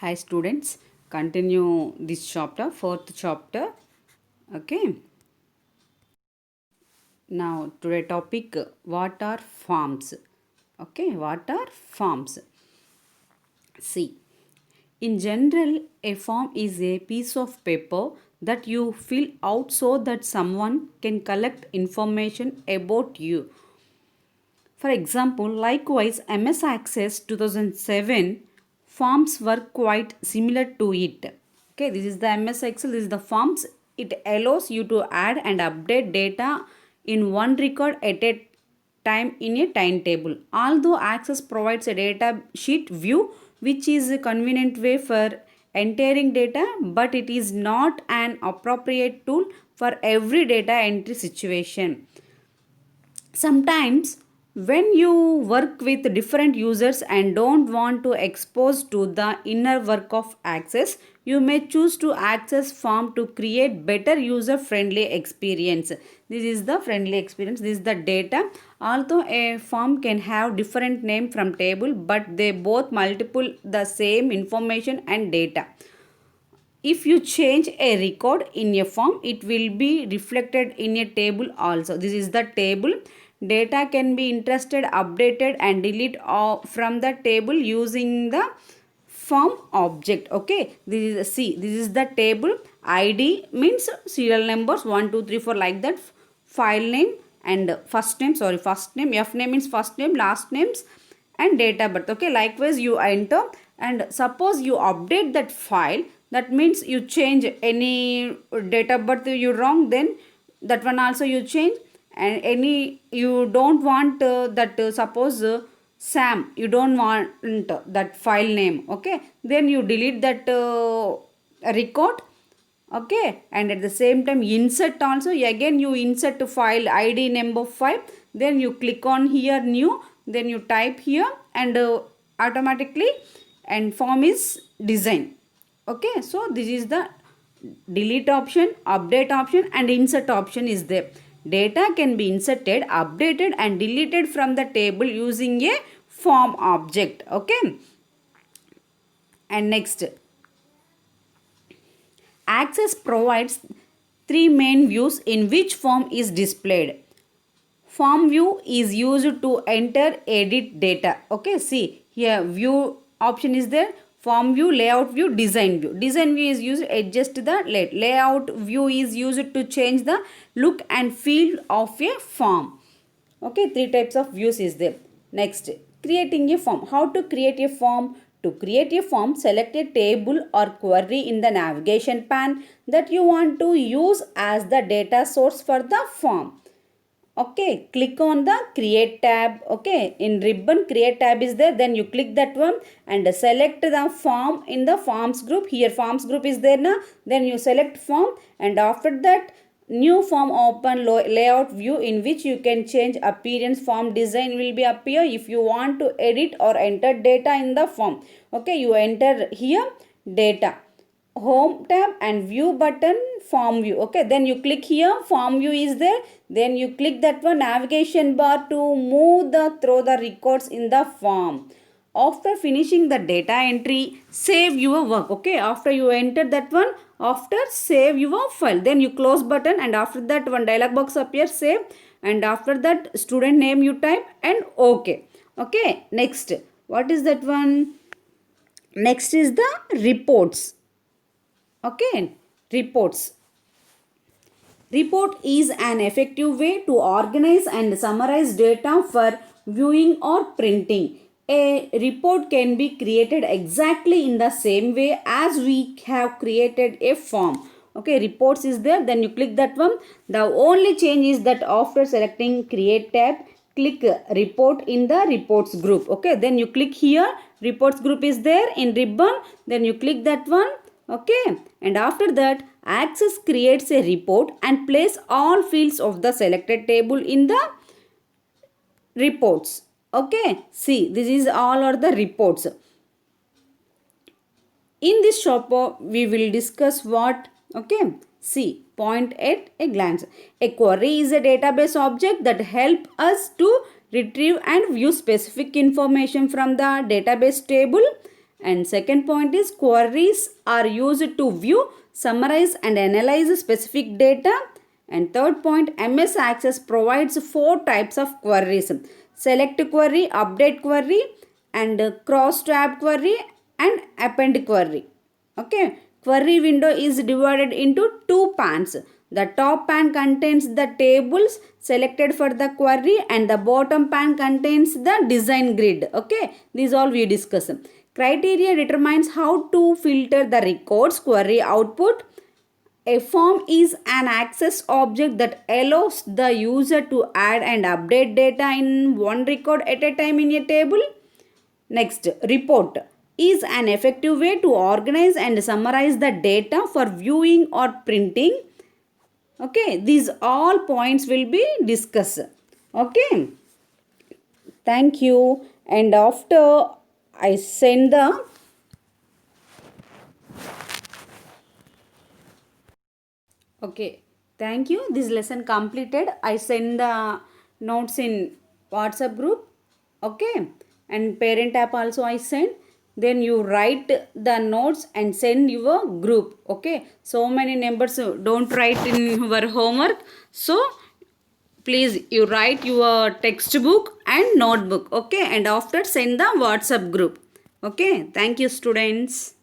Hi students, continue this chapter, fourth chapter. Okay. Now today topic, what are forms? Okay, what are forms? See, in general, a form is a piece of paper that you fill out so that someone can collect information about you. For example, likewise, MS Access 2007 forms were quite similar to it. Okay, this is the MS Excel, this is the forms. It allows you to add and update data in one record at a time in a timetable. Although Access provides a data sheet view, which is a convenient way for entering data, but it is not an appropriate tool for every data entry situation. Sometimes when you work with different users and don't want to expose to the inner work of Access, you may choose to access form to create better user friendly experience. This is the friendly experience, this is the data. Although a form can have different name from table, but they both multiple the same information and data. If you change a record in a form, it will be reflected in a table also. This is the table. Data can be inserted, updated and deleted from the table using the form object. Okay, this is see, this is the table. ID means serial numbers 1 2 3 4 like that. File name and first name, first name. F name means first name, last names and date of birth. Okay, likewise you enter, and suppose you update that file, that means you change any date of birth you wrong, then that one also you change. And any you don't want that suppose Sam, you don't want that file name. Okay, then you delete that record. Okay, and at the same time insert also, again you insert file ID number 5, then you click on here new, then you type here, and automatically and form is design. Okay, so this is the delete option, update option and insert option is there. Data can be inserted, updated and deleted from the table using a form object. Okay, and next, Access provides three main views in which form is displayed. Form view is used to enter, edit data. Okay, see here view option is there. Form view, layout view, design view. Design view is used to adjust the layout view is used to change the look and feel of a form. Okay, three types of views is there. Next, creating a form. How to create a form? To create a form, select a table or query in the navigation pane that you want to use as the data source for the form. Okay, click on the create tab. Okay, in ribbon create tab is there, then you click that one and select the form in the forms group. Here forms group is there now, then you select form, and after that new form open layout view in which you can change appearance. Form design will be appear. If you want to edit or enter data in the form, okay, you enter here data, home tab and view button, form view. Okay, then you click here, form view is there, then you click that one navigation bar to move the through the records in the form. After finishing the data entry, save your work. Okay, after you enter that one, after save your file, then you close button, and after that one dialog box appears, save, and after that student name you type and okay. Okay, next, what is that one? Next is the reports. Okay, reports. Report is an effective way to organize and summarize data for viewing or printing. A report can be created exactly in the same way as we have created a form. Okay, reports is there, then you click that one. The only change is that after selecting create tab, click report in the reports group. Okay, then you click here, reports group is there in ribbon, then you click that one. Okay, and after that Access creates a report and place all fields of the selected table in the reports. Okay, see, this is all are the reports. In this chapter we will discuss what. Okay, see, point at a glance. A query is a database object that help us to retrieve and view specific information from the database table, And second point is queries are used to view, summarize and analyze specific data. And third point, MS Access provides four types of queries: select query, update query, and cross tab query and append query. Okay, query window is divided into two pans. The top pan contains the tables selected for the query and the bottom pan contains the design grid. Okay, these all we discuss. Criteria determines how to filter the records query output. A form is an access object that allows the user to add and update data in one record at a time in a table. Next, report is an effective way to organize and summarize the data for viewing or printing. Okay, these all points will be discussed. Okay, thank you. And after I send the okay, thank you. This lesson completed. I send the notes in WhatsApp group. Okay, and parent app also I send. Then you write the notes and send your group. Okay, so many numbers don't write in your homework. So please you write your textbook and notebook. Okay, and after send the WhatsApp group. Okay, thank you students.